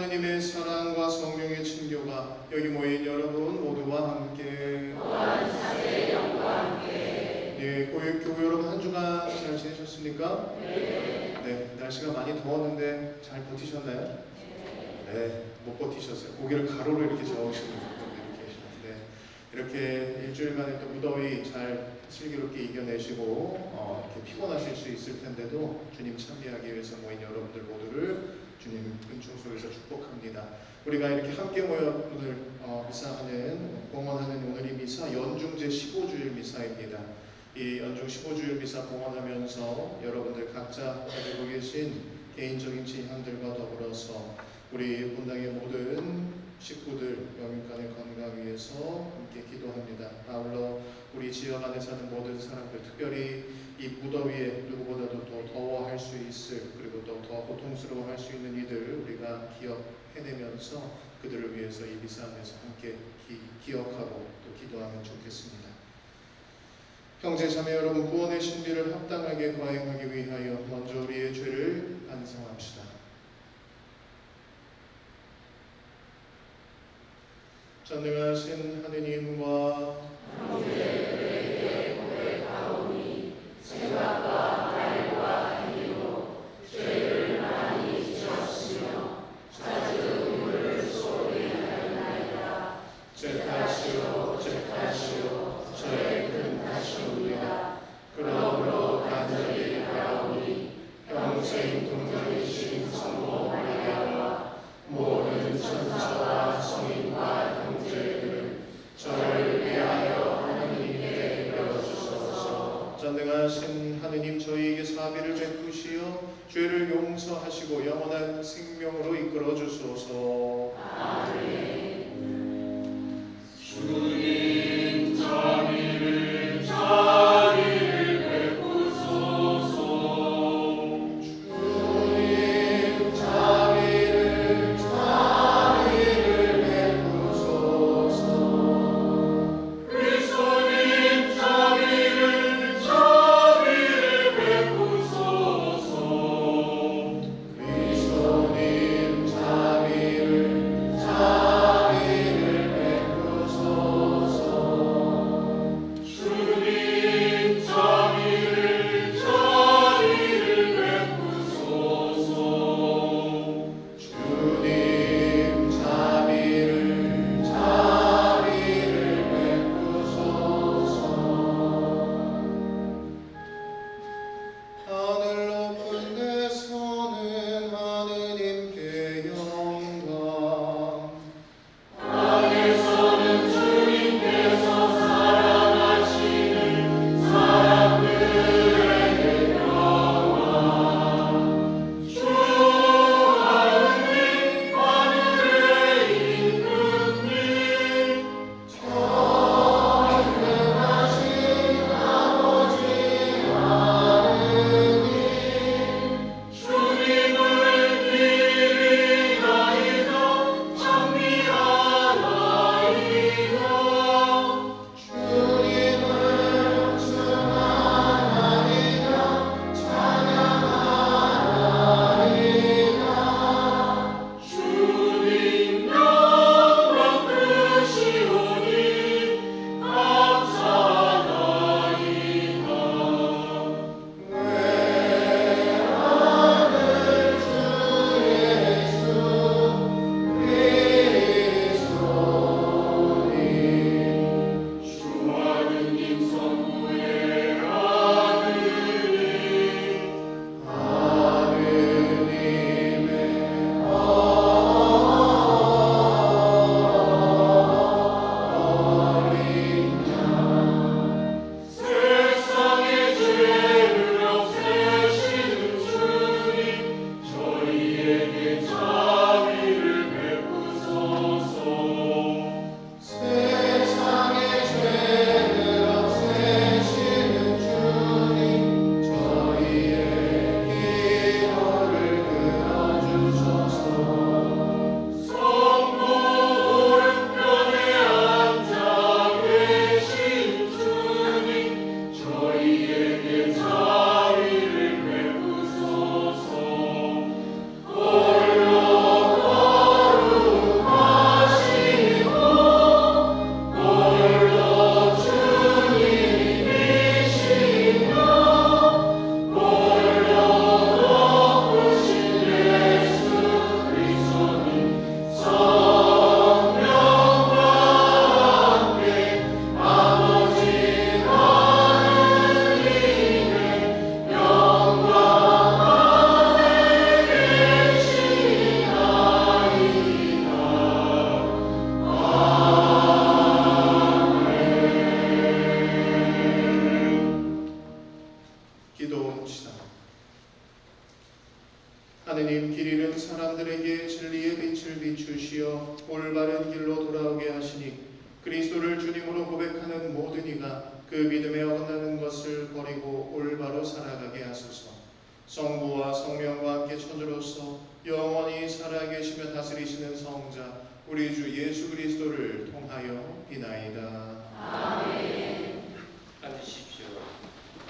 하느님의 사랑과 성령의 친교가 여기 모인 여러분 모두와 함께 또한 사제의 영과 함께 예, 교회 여러분 한 주간 잘 지내셨습니까? 네. 날씨가 많이 더웠는데 잘 버티셨나요? 네, 못 버티셨어요. 고개를 가로로 이렇게 저으시는 분들이 계시는데 이렇게 일주일간의 또 무더위 잘 슬기롭게 이겨내시고 이렇게 피곤하실 수 있을 텐데도 주님 참배하기 위해서 모인 여러분들 모두를 주님 은총 속에서 축복합니다. 우리가 이렇게 함께 모여 오늘 미사하는 봉헌하는 오늘 이 미사 연중 제15주일 미사입니다. 이 연중 15주일 미사 봉헌하면서 여러분들 각자 가지고 계신 개인적인 진향들과 더불어서 우리 본당의 모든 식구들 영육간의 건강 위해서 함께 기도합니다. 아울러 우리 지역 안에 사는 모든 사람들, 특별히 이 무더위에 누구보다도 더 더워할 수 있을, 그리고 또 더 고통스러워할 수 있는 이들 우리가 기억해내면서 그들을 위해서 이 미사 안에서 함께 기억하고 또 기도하면 좋겠습니다. 형제 자매 여러분, 구원의 신비를 합당하게 거행하기 위하여 먼저 우리의 죄를 반성합시다. 전능하신 하느님과 형제들에게 고백하오니 생각과 말과 행위로 죄를 많이 지었으며 자주 눈물을 쏟게 하였나이다. 제 탓이요 저의 큰 탓이옵니다. 그러므로 간절히 바라오니 평생 동정이신 성모 마리아와 모든 천사와 성인과 형제들은 저를 위하여 하느님께 빌어주소서. 전능하신 하느님, 저희에게 사비를 베푸시어 죄를 용서하시고 영원한 생명으로 이끌어 주소서. 아멘. 주님 자비를 베푸소서. 주님 자비를 베푸소서. 그리스도님 자비를 베푸소서. 그리스도님 자비를 베푸소서. 하느님 길 잃은 사람들에게 진리의 빛을 비추시어 올바른 길로 돌아오게 하시니 그리스도를 주님으로 고백하는 모든 이가 그 믿음에 어긋나는 것을 버리고 올바로 살아가게 하소서. 성부와 성령과 함께 천주로서 영원히 살아계시며 다스리시는 성자 우리 주 예수 그리스도를 통하여 비나이다. 아멘. 앉으십시오.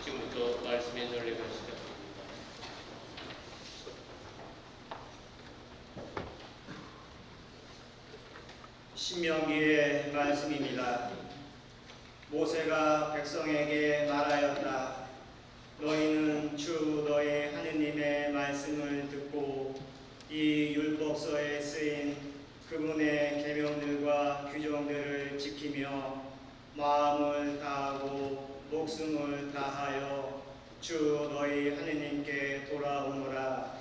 지금부터 말씀의 전례가 시작됩니다. 신명기의 말씀입니다. 모세가 백성에게 말하였다. 너희는 주 너희 하느님의 말씀을 듣고 이 율법서에 쓰인 그분의 계명들과 규정들을 지키며 마음을 다하고 목숨을 다하여 주 너희 하느님께 돌아오노라.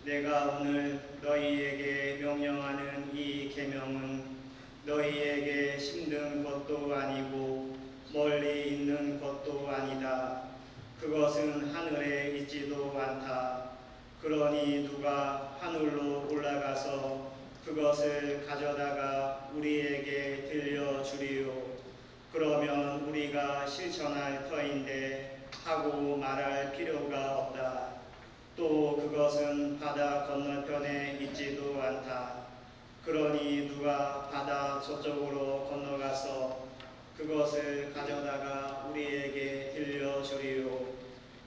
내가 오늘 너희에게 명령하는 이 계명은 너희에게 힘든 것도 아니고 멀리 있는 것도 아니다. 그것은 하늘에 있지도 않다. 그러니 누가 하늘로 올라가서 그것을 가져다가 우리에게 들려주리요. 그러면 우리가 실천할 터인데 하고 말할 필요가 없다. 또 그것은 바다 건너편에 있지도 않다. 그러니 누가 바다 저쪽으로 건너가서 그것을 가져다가 우리에게 들려주리요.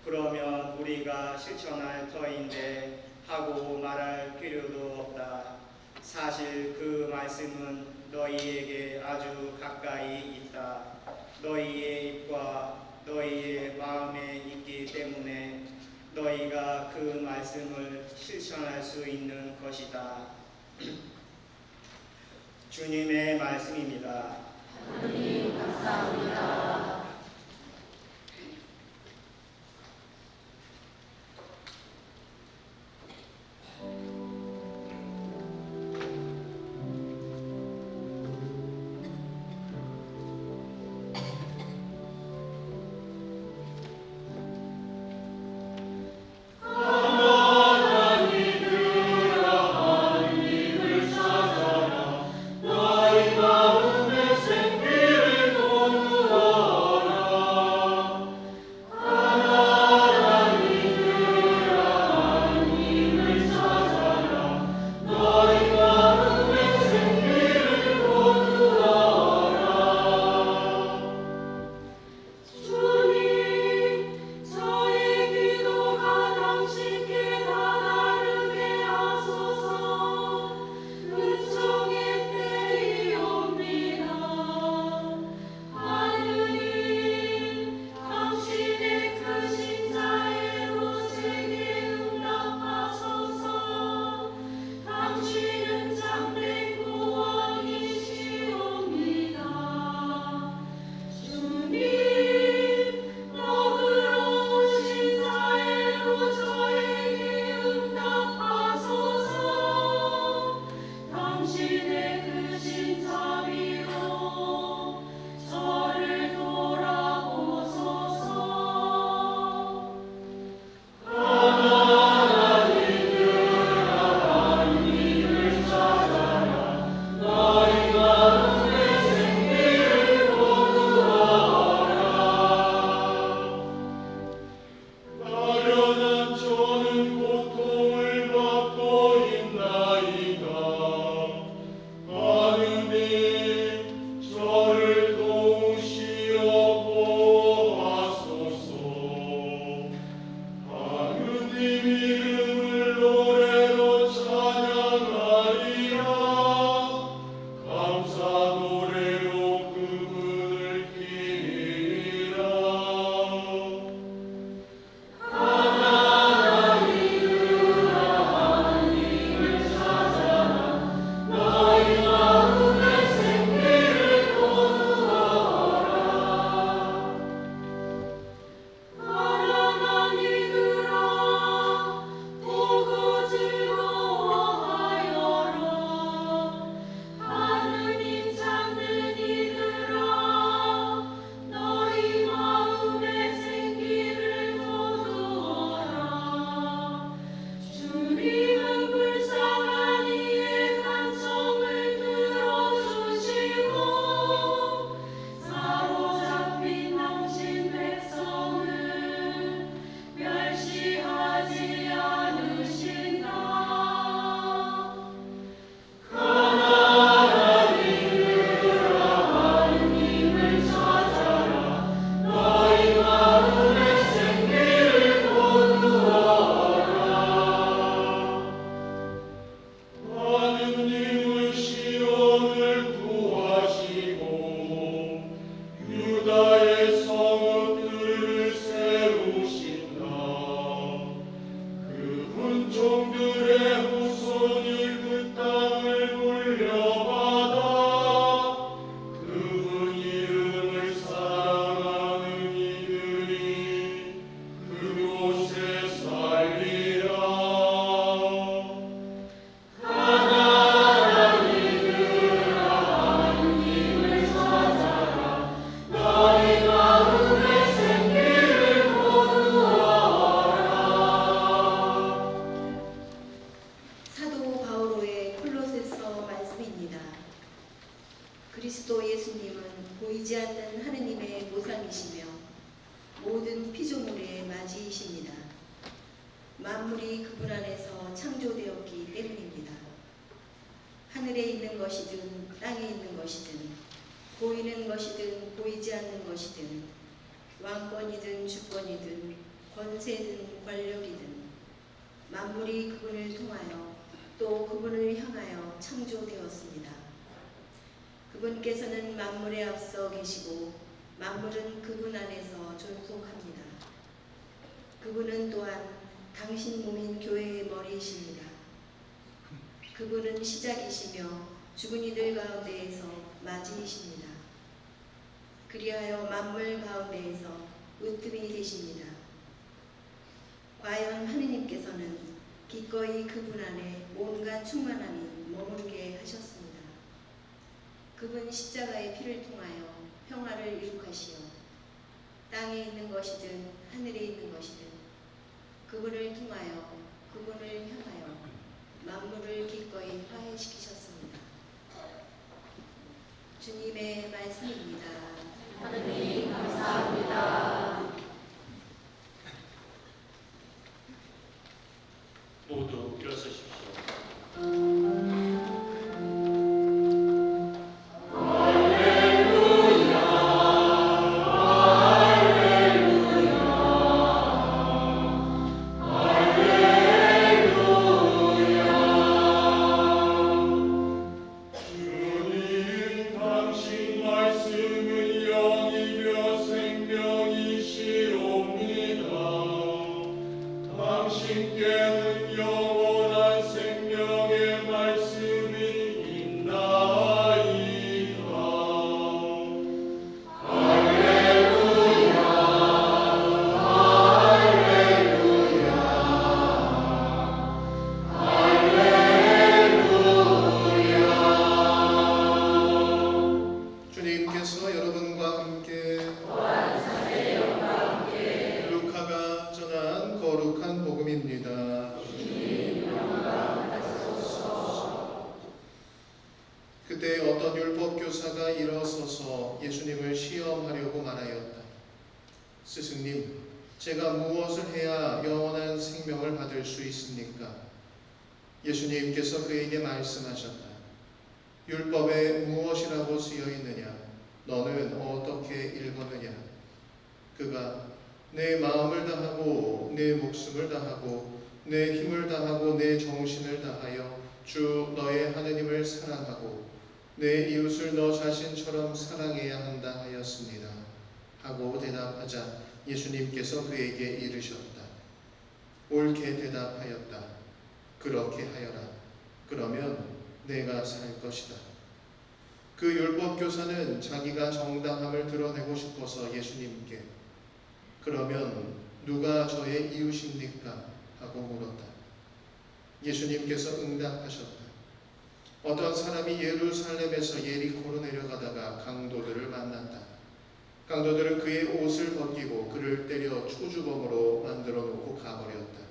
그러면 우리가 실천할 터인데 하고 말할 필요도 없다. 사실 그 말씀은 너희에게 아주 가까이 있다. 너희의 입과 너희의 마음에 있기 때문에 너희가 그 말씀을 실천할 수 있는 것이다. 주님의 말씀입니다. 하나님 감사합니다. 나의 마음에 생기를 거두어 사랑이시며 모든 피조물의 맞이이십니다. 만물이 그분 안에서 창조되었기 때문입니다. 하늘에 있는 것이든 땅에 있는 것이든 보이는 것이든 보이지 않는 것이든 왕권이든 주권이든 권세든 권력이든 만물이 그분을 통하여 또 그분을 향하여 창조되었습니다. 그분께서는 만물에 앞서 계시고 만물은 그분 안에서 존속합니다. 그분은 또한 당신 몸인 교회의 머리이십니다. 그분은 시작이시며 죽은 이들 가운데에서 맞이이십니다. 그리하여 만물 가운데에서 으뜸이 되십니다. 과연 하느님께서는 기꺼이 그분 안에 온갖 충만함이 머무르게 하셨습니다. 그분 십자가의 피를 통하여 평화를 이룩하시어 땅에 있는 것이든 하늘에 있는 것이든 그분을 통하여 그분을 향하여 만물을 기꺼이 화해시키셨습니다. 주님의 말씀입니다. 하느님 감사합니다. 모두 일어서십시오. 주님 당신 말씀은 영이며 생명이시옵니다. 당신께는 영원한 생명의 말씀이 있나이다. 할렐루야, 주님께서 여러분과 함께 루카가 전한 거룩한 복음입니다. 그때 어떤 율법 교사가 일어서서 예수님을 시험하려고 말하였다. 스승님, 제가 무엇을 해야 영원한 생명을 받을 수 있습니까? 예수님께서 그에게 말씀하셨다. 율법에 무엇이라고 쓰여 있느냐? 너는 어떻게 읽었느냐? 그가 내 마음을 다하고 내 목숨을 다하고 내 힘을 다하고 내 정신을 다하여 주 너의 하느님을 사랑하고 내 이웃을 너 자신처럼 사랑해야 한다 하였습니다. 하고 대답하자 예수님께서 그에게 이르셨다. 옳게 대답하였다. 그렇게 하여라. 그러면 내가 살 것이다. 그 율법 교사는 자기가 정당함을 드러내고 싶어서 예수님께 그러면 누가 저의 이웃입니까? 하고 물었다. 예수님께서 응답하셨다. 어떤 사람이 예루살렘에서 예리코로 내려가다가 강도들을 만났다. 강도들은 그의 옷을 벗기고 그를 때려 초주범으로 만들어 놓고 가버렸다.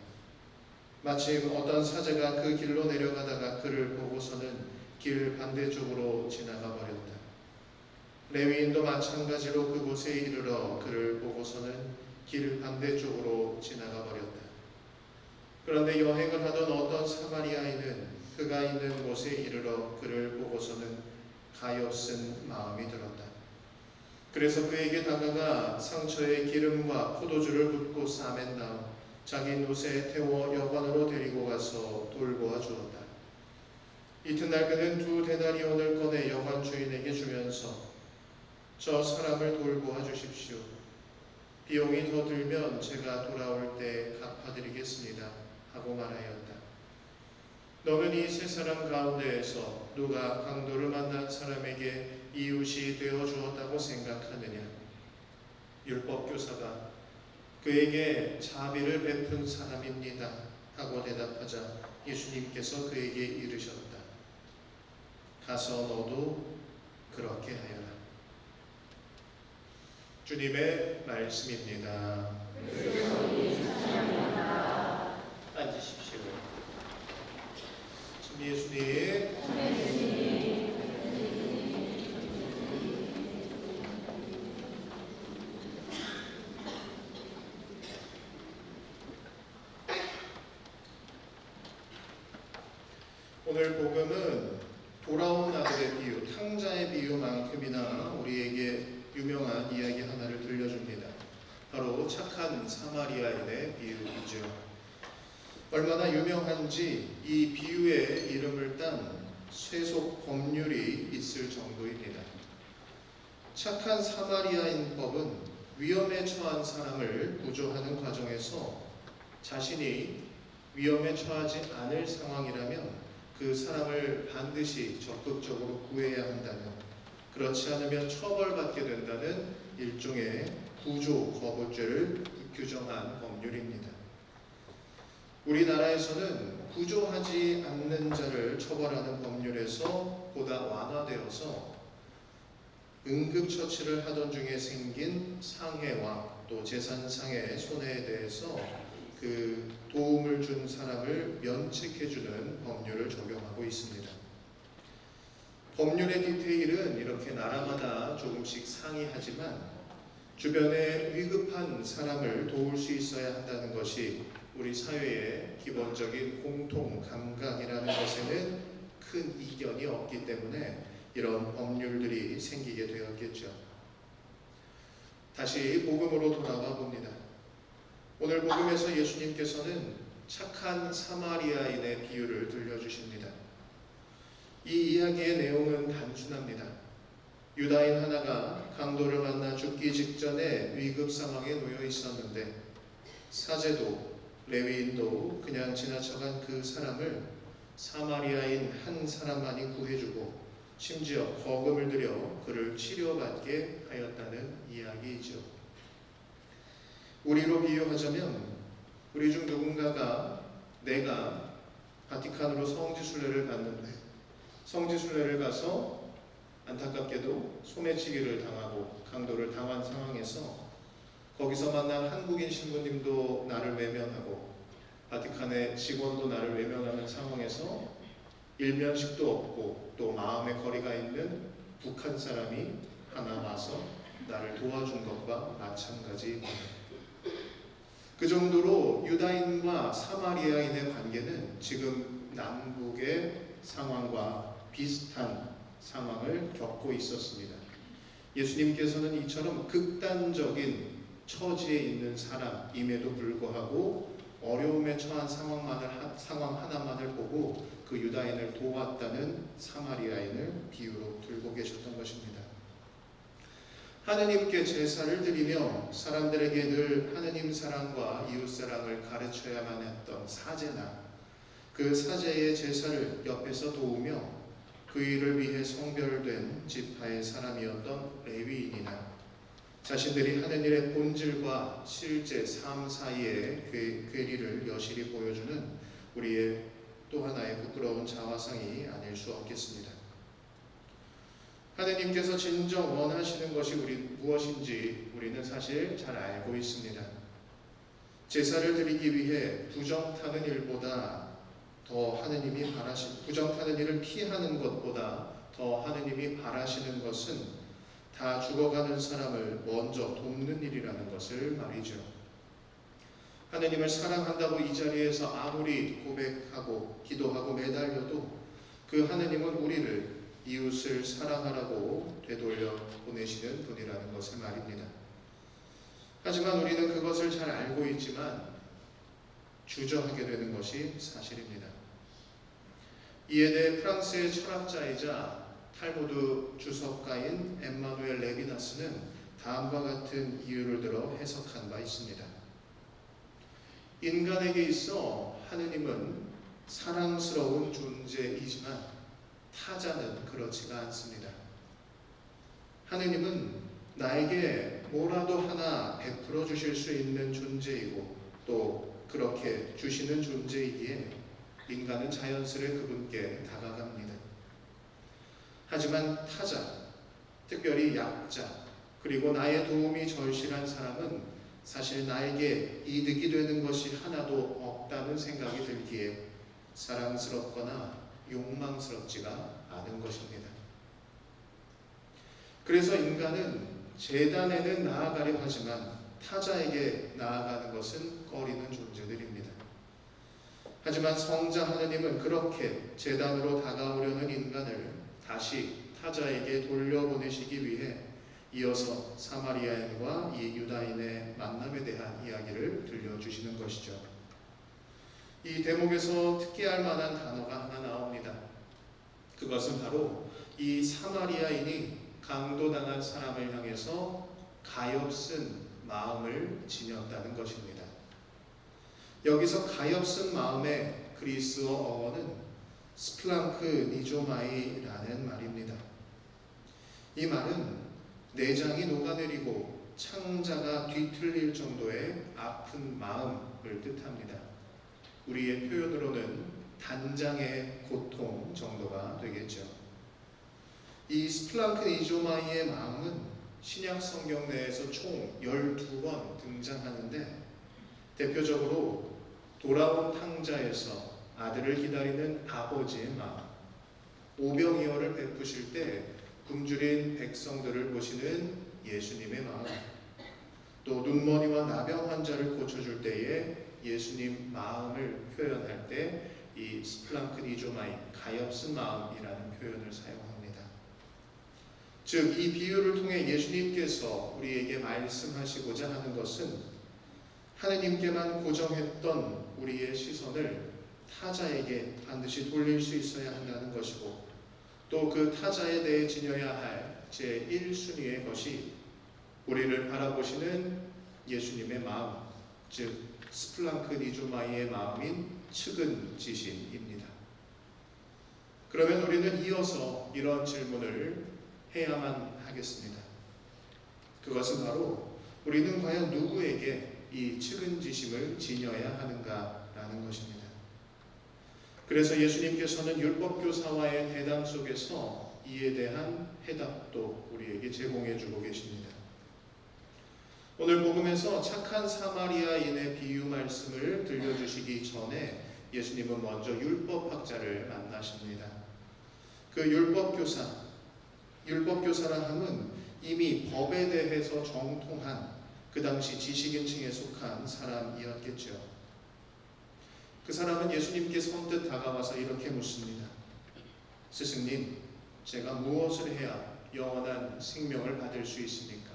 마침 어떤 사제가 그 길로 내려가다가 그를 보고서는 길 반대쪽으로 지나가 버렸다. 레위인도 마찬가지로 그곳에 이르러 그를 보고서는 길 반대쪽으로 지나가 버렸다. 그런데 여행을 하던 어떤 사마리아인은 그가 있는 곳에 이르러 그를 보고서는 가엾은 마음이 들었다. 그래서 그에게 다가가 상처에 기름과 포도주를 붓고 싸맨 다음 자기 노새에 태워 여관으로 데리고 가서 돌보아 주었다. 이튿날 그는 2데나리온을 꺼내 여관 주인에게 주면서 저 사람을 돌보아 주십시오. 비용이 더 들면 제가 돌아올 때 갚아드리겠습니다. 하고 말하였다. 너는 이 세 사람 가운데에서 누가 강도를 만난 사람에게 이웃이 되어 주었다고 생각하느냐? 율법교사가 그에게 자비를 베푼 사람입니다. 하고 대답하자 예수님께서 그에게 이르셨다. 가서 너도 그렇게 하여라. 주님의 말씀입니다. 앉으십시오. 참 예수님, 오늘 복음은 돌아온 아들의 비유, 탕자의 비유만큼이나 우리에게 유명한 이야기 하나를 들려줍니다. 바로 착한 사마리아인의 비유이죠. 얼마나 유명한지 이 비유의 이름을 딴 쇠속 법률이 있을 정도입니다. 착한 사마리아인 법은 위험에 처한 사람을 구조하는 과정에서 자신이 위험에 처하지 않을 상황이라면 그 사람을 반드시 적극적으로 구해야 한다는, 그렇지 않으면 처벌받게 된다는 일종의 구조 거부죄를 규정한 법률입니다. 우리나라에서는 구조하지 않는 자를 처벌하는 법률에서 보다 완화되어서 응급처치를 하던 중에 생긴 상해와 또 재산상의 손해에 대해서 그 도움을 준 사람을 면책해주는 법률을 적용하고 있습니다. 법률의 디테일은 이렇게 나라마다 조금씩 상이하지만 주변에 위급한 사람을 도울 수 있어야 한다는 것이 우리 사회의 기본적인 공통 감각이라는 것에는 큰 이견이 없기 때문에 이런 법률들이 생기게 되었겠죠. 다시 복음으로 돌아가 봅니다. 오늘 복음에서 예수님께서는 착한 사마리아인의 비유를 들려주십니다. 이 이야기의 내용은 단순합니다. 유다인 하나가 강도를 만나 죽기 직전에 위급 상황에 놓여 있었는데 사제도 레위인도 그냥 지나쳐간 그 사람을 사마리아인 한 사람만이 구해주고 심지어 거금을 들여 그를 치료받게 하였다는 이야기이죠. 우리로 비유하자면 우리 중 누군가가 내가 바티칸으로 성지순례를 갔는데 성지순례를 가서 안타깝게도 소매치기를 당하고 강도를 당한 상황에서 거기서 만난 한국인 신부님도 나를 외면하고 바티칸의 직원도 나를 외면하는 상황에서 일면식도 없고 또 마음의 거리가 있는 북한 사람이 하나 와서 나를 도와준 것과 마찬가지입니다. 그 정도로 유다인과 사마리아인의 관계는 지금 남북의 상황과 비슷한 상황을 겪고 있었습니다. 예수님께서는 이처럼 극단적인 처지에 있는 사람임에도 불구하고 어려움에 처한 상황 하나만을 보고 그 유다인을 도왔다는 사마리아인을 비유로 들고 계셨던 것입니다. 하느님께 제사를 드리며 사람들에게 늘 하느님 사랑과 이웃 사랑을 가르쳐야만 했던 사제나 그 사제의 제사를 옆에서 도우며 그 일을 위해 성별된 지파의 사람이었던 레위인이나 자신들이 하는 일의 본질과 실제 삶 사이의 괴리를 여실히 보여주는 우리의 또 하나의 부끄러운 자화상이 아닐 수 없겠습니다. 하느님께서 진정 원하시는 것이 무엇인지 우리는 사실 잘 알고 있습니다. 제사를 드리기 위해 부정 타는 일보다 더 하느님이 부정 타는 일을 피하는 것보다 더 하느님이 바라시는 것은 다 죽어가는 사람을 먼저 돕는 일이라는 것을 말이죠. 하느님을 사랑한다고 이 자리에서 아무리 고백하고 기도하고 매달려도 그 하느님은 우리를 이웃을 사랑하라고 되돌려 보내시는 분이라는 것을 말입니다. 하지만 우리는 그것을 잘 알고 있지만 주저하게 되는 것이 사실입니다. 이에 대해 프랑스의 철학자이자 탈무드 주석가인 엠마누엘 레비나스는 다음과 같은 이유를 들어 해석한 바 있습니다. 인간에게 있어 하느님은 사랑스러운 존재이지만 타자는 그렇지가 않습니다. 하느님은 나에게 뭐라도 하나 베풀어 주실 수 있는 존재이고 또 그렇게 주시는 존재이기에 인간은 자연스레 그분께 다가갑니다. 하지만 타자, 특별히 약자, 그리고 나의 도움이 절실한 사람은 사실 나에게 이득이 되는 것이 하나도 없다는 생각이 들기에 사랑스럽거나 욕망스럽지가 않은 것입니다. 그래서 인간은 제단에는 나아가려 하지만 타자에게 나아가는 것은 꺼리는 존재들입니다. 하지만 성자 하느님은 그렇게 제단으로 다가오려는 인간을 다시 타자에게 돌려보내시기 위해 이어서 사마리아인과 이 유다인의 만남에 대한 이야기를 들려주시는 것이죠. 이 대목에서 특기할 만한 단어가 하나 나옵니다. 그것은 바로 이 사마리아인이 강도당한 사람을 향해서 가엾은 마음을 지녔다는 것입니다. 여기서 가엾은 마음의 그리스어 어원은 스플랑크 니조마이라는 말입니다. 이 말은 내장이 녹아내리고 창자가 뒤틀릴 정도의 아픈 마음을 뜻합니다. 우리의 표현으로는 단장의 고통 정도가 되겠죠. 이 스플랑크 니조마이의 마음은 신약 성경 내에서 총 12번 등장하는데 대표적으로 돌아온 탕자에서 아들을 기다리는 아버지의 마음, 오병이어를 베푸실 때 굶주린 백성들을 보시는 예수님의 마음, 또 눈머리와 나병 환자를 고쳐줄 때에 예수님 마음을 표현할 때 이 스플랑크 니조마이, 가엾은 마음이라는 표현을 사용합니다. 즉, 이 비유를 통해 예수님께서 우리에게 말씀하시고자 하는 것은 하느님께만 고정했던 우리의 시선을 타자에게 반드시 돌릴 수 있어야 한다는 것이고, 또 그 타자에 대해 지녀야 할 제1순위의 것이 우리를 바라보시는 예수님의 마음, 즉 스플랑크 니조마이의 마음인 측은지심입니다. 그러면 우리는 이어서 이런 질문을 해야만 하겠습니다. 그것은 바로 우리는 과연 누구에게 이 측은지심을 지녀야 하는가라는 것입니다. 그래서 예수님께서는 율법교사와의 대담 속에서 이에 대한 해답도 우리에게 제공해 주고 계십니다. 오늘 복음에서 착한 사마리아인의 비유 말씀을 들려주시기 전에 예수님은 먼저 율법학자를 만나십니다. 그 율법교사라 함은 이미 법에 대해서 정통한 그 당시 지식인층에 속한 사람이었겠죠. 그 사람은 예수님께 선뜻 다가와서 이렇게 묻습니다. 스승님, 제가 무엇을 해야 영원한 생명을 받을 수 있습니까?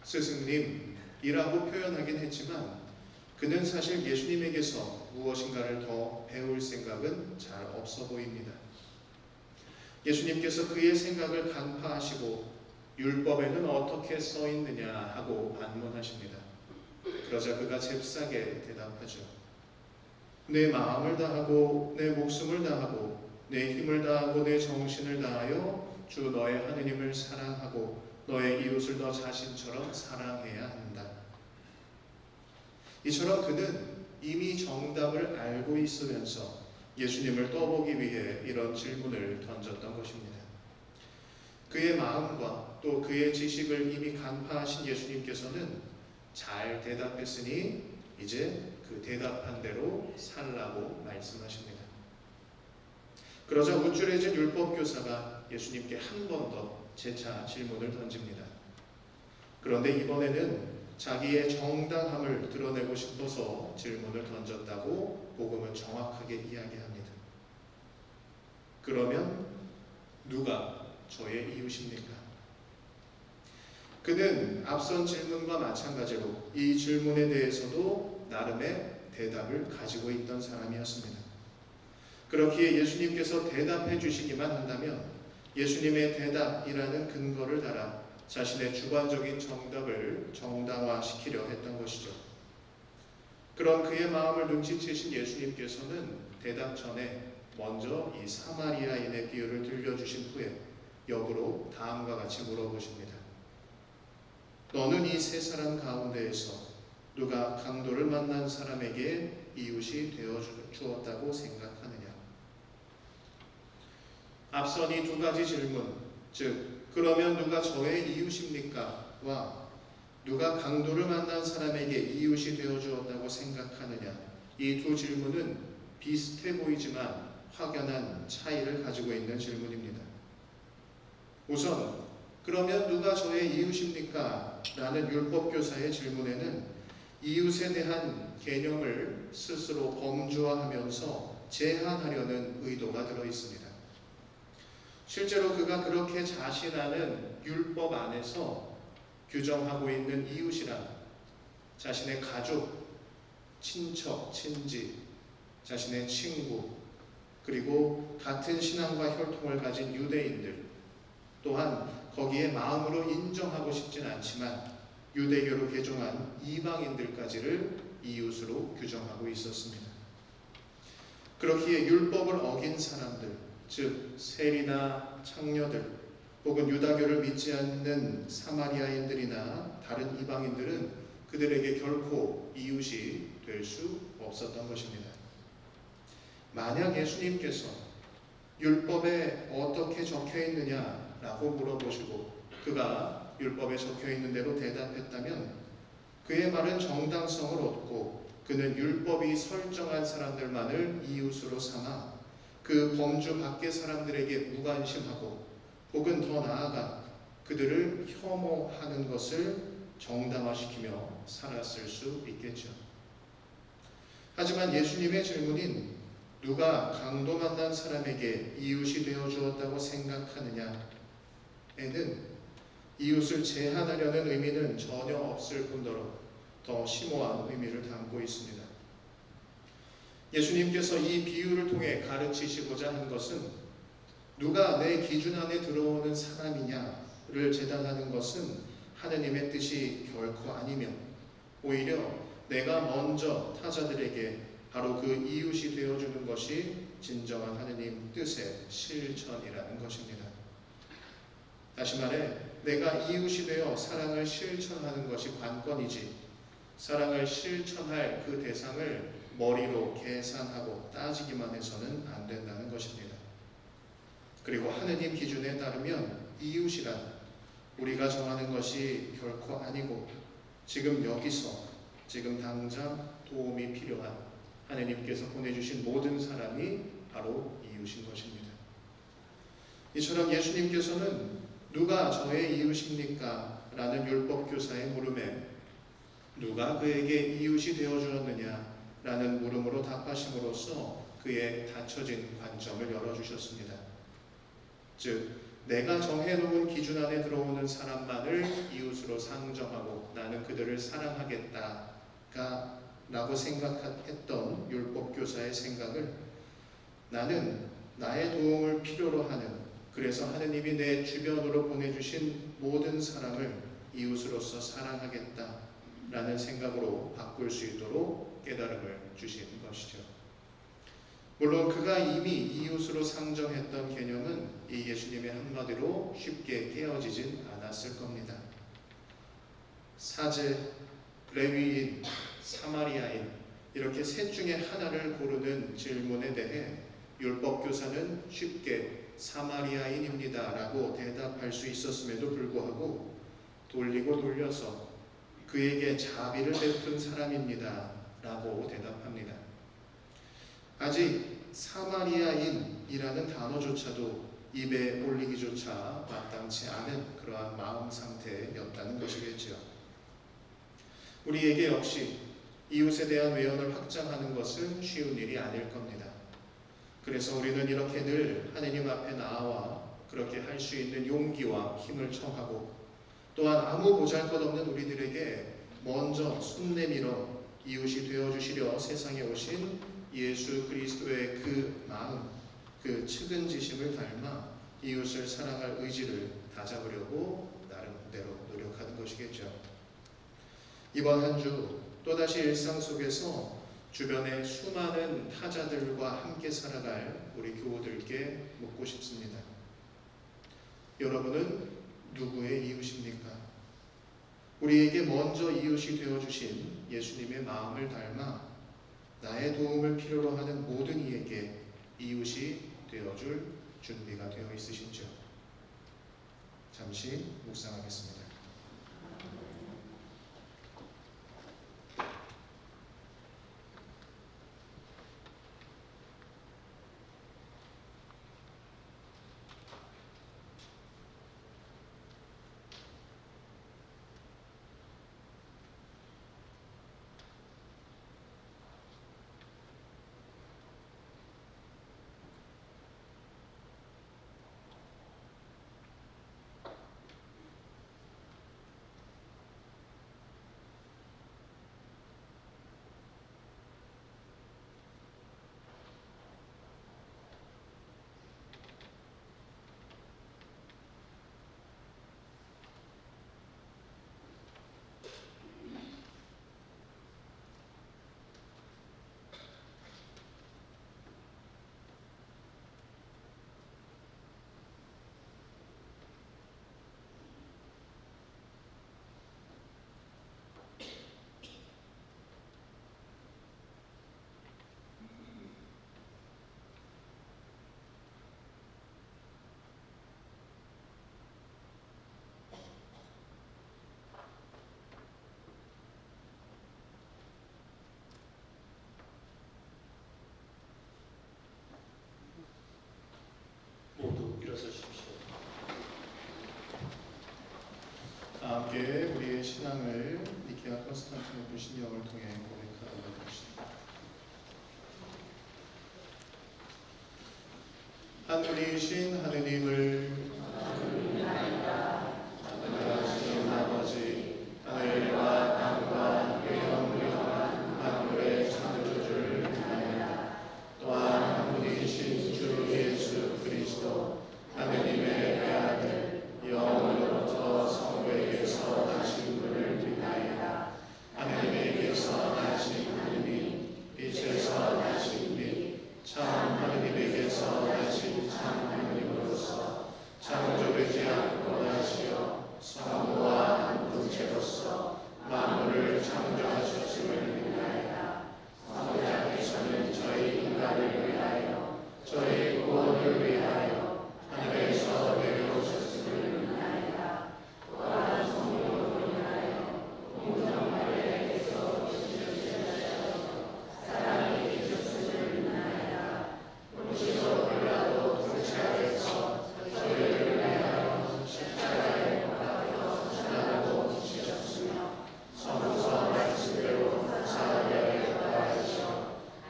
스승님이라고 표현하긴 했지만 그는 사실 예수님에게서 무엇인가를 더 배울 생각은 잘 없어 보입니다. 예수님께서 그의 생각을 간파하시고 율법에는 어떻게 써 있느냐 하고 반문하십니다. 그러자 그가 잽싸게 대답하죠. 내 마음을 다하고 내 목숨을 다하고 내 힘을 다하고 내 정신을 다하여 주 너의 하느님을 사랑하고 너의 이웃을 너 자신처럼 사랑해야 한다. 이처럼 그는 이미 정답을 알고 있으면서 예수님을 떠보기 위해 이런 질문을 던졌던 것입니다. 그의 마음과 또 그의 지식을 이미 간파하신 예수님께서는 잘 대답했으니 이제 그 대답한 대로 살라고 말씀하십니다. 그러자 우쭐해진 율법교사가 예수님께 한 번 더 재차 질문을 던집니다. 그런데 이번에는 자기의 정당함을 드러내고 싶어서 질문을 던졌다고 복음은 정확하게 이야기합니다. 그러면 누가 저의 이웃입니까? 그는 앞선 질문과 마찬가지로 이 질문에 대해서도 나름의 대답을 가지고 있던 사람이었습니다. 그렇기에 예수님께서 대답해 주시기만 한다면 예수님의 대답이라는 근거를 달아 자신의 주관적인 정답을 정당화시키려 했던 것이죠. 그런 그의 마음을 눈치채신 예수님께서는 대답 전에 먼저 이 사마리아인의 비유를 들려주신 후에 역으로 다음과 같이 물어보십니다. 너는 이 세 사람 가운데에서 누가 강도를 만난 사람에게 이웃이 되어 주었다고 생각하느냐? 앞선 이 두 가지 질문, 즉 그러면 누가 저의 이웃입니까? 와 누가 강도를 만난 사람에게 이웃이 되어 주었다고 생각하느냐? 이 두 질문은 비슷해 보이지만 확연한 차이를 가지고 있는 질문입니다. 우선 그러면 누가 저의 이웃입니까? 라는 율법교사의 질문에는 이웃에 대한 개념을 스스로 범주화하면서 제한하려는 의도가 들어 있습니다. 실제로 그가 그렇게 자신하는 율법 안에서 규정하고 있는 이웃이란 자신의 가족, 친척, 친지, 자신의 친구, 그리고 같은 신앙과 혈통을 가진 유대인들, 또한 거기에 마음으로 인정하고 싶진 않지만 유대교로 개종한 이방인들까지를 이웃으로 규정하고 있었습니다. 그렇기에 율법을 어긴 사람들, 즉 세리나 창녀들, 혹은 유다교를 믿지 않는 사마리아인들이나 다른 이방인들은 그들에게 결코 이웃이 될 수 없었던 것입니다. 만약 예수님께서 율법에 어떻게 적혀 있느냐라고 물어보시고 그가 율법에 적혀 있는 대로 대답했다면 그의 말은 정당성을 얻고 그는 율법이 설정한 사람들만을 이웃으로 삼아 그 범주 밖의 사람들에게 무관심하고 혹은 더 나아가 그들을 혐오하는 것을 정당화시키며 살았을 수 있겠죠. 하지만 예수님의 질문인 누가 강도 만난 사람에게 이웃이 되어 주었다고 생각하느냐에는 이웃을 제한하려는 의미는 전혀 없을 뿐더러 더 심오한 의미를 담고 있습니다. 예수님께서 이 비유를 통해 가르치시고자 한 것은 누가 내 기준 안에 들어오는 사람이냐를 재단하는 것은 하느님의 뜻이 결코 아니며 오히려 내가 먼저 타자들에게 바로 그 이웃이 되어주는 것이 진정한 하느님 뜻의 실천이라는 것입니다. 다시 말해 내가 이웃이 되어 사랑을 실천하는 것이 관건이지 사랑을 실천할 그 대상을 머리로 계산하고 따지기만 해서는 안 된다는 것입니다. 그리고 하느님 기준에 따르면 이웃이란 우리가 정하는 것이 결코 아니고 지금 여기서 지금 당장 도움이 필요한 하느님께서 보내주신 모든 사람이 바로 이웃인 것입니다. 이처럼 예수님께서는 누가 저의 이웃입니까? 라는 율법교사의 물음에 누가 그에게 이웃이 되어주었느냐? 라는 물음으로 답하심으로써 그의 닫혀진 관점을 열어주셨습니다. 즉 내가 정해놓은 기준 안에 들어오는 사람만을 이웃으로 상정하고 나는 그들을 사랑하겠다가 라고 생각했던 율법교사의 생각을 나는 나의 도움을 필요로 하는 그래서 하느님이 내 주변으로 보내주신 모든 사람을 이웃으로서 사랑하겠다라는 생각으로 바꿀 수 있도록 깨달음을 주신 것이죠. 물론 그가 이미 이웃으로 상정했던 개념은 이 예수님의 한마디로 쉽게 깨어지진 않았을 겁니다. 사제, 레위인, 사마리아인 이렇게 셋 중에 하나를 고르는 질문에 대해 율법교사는 쉽게 사마리아인입니다 라고 대답할 수 있었음에도 불구하고 돌리고 돌려서 그에게 자비를 베푼 사람입니다 라고 대답합니다. 아직 사마리아인이라는 단어조차도 입에 올리기조차 마땅치 않은 그러한 마음 상태였다는 것이겠죠. 우리에게 역시 이웃에 대한 외연을 확장하는 것은 쉬운 일이 아닐 겁니다. 그래서 우리는 이렇게 늘 하느님 앞에 나아와 그렇게 할 수 있는 용기와 힘을 청하고 또한 아무 보잘것없는 우리들에게 먼저 손 내밀어 이웃이 되어주시려 세상에 오신 예수 그리스도의 그 마음, 그 측은지심을 닮아 이웃을 사랑할 의지를 다잡으려고 나름대로 노력하는 것이겠죠. 이번 한 주 또다시 일상 속에서 주변의 수많은 타자들과 함께 살아갈 우리 교우들께 묻고 싶습니다. 여러분은 누구의 이웃입니까? 우리에게 먼저 이웃이 되어주신 예수님의 마음을 닮아 나의 도움을 필요로 하는 모든 이에게 이웃이 되어줄 준비가 되어 있으신지요? 잠시 묵상하겠습니다. 함께 우리의 신앙을 니케아 콘스탄티노플 신령을 통해 고백하도록 합시다. 한 분이신 하느님을 하나님 아버지, 하늘과 땅과 영원한 만물의 창조주를 믿나이다. 또한 한 분이신 주 예수 그리스도 하느님의 외아들 영으로부터 성부에게서 나신 분을 믿나이다. 하느님에게서 나신 하느님, 빛에서 나신 빛, 참 하느님에게서 나신 참 하느님으로서 창조되지 않고 나시어 성부와 한 분체로서 만물을 창조하셨음을 믿나이다. 성자께서는 저희 인간을 위하여 저희 구원을 위하여 하늘에서 내려오셨음을 믿나이다. 또한 성령으로 인하여 공정마리아에게서 지으셨으며 사랑이 계셨음을 믿나이다. 본시로 빌라도 통치하여서 저희를 위하여 십자가에 못 박혀 순환하고 지셨으며 성서 말씀대로 사흘에 거하시어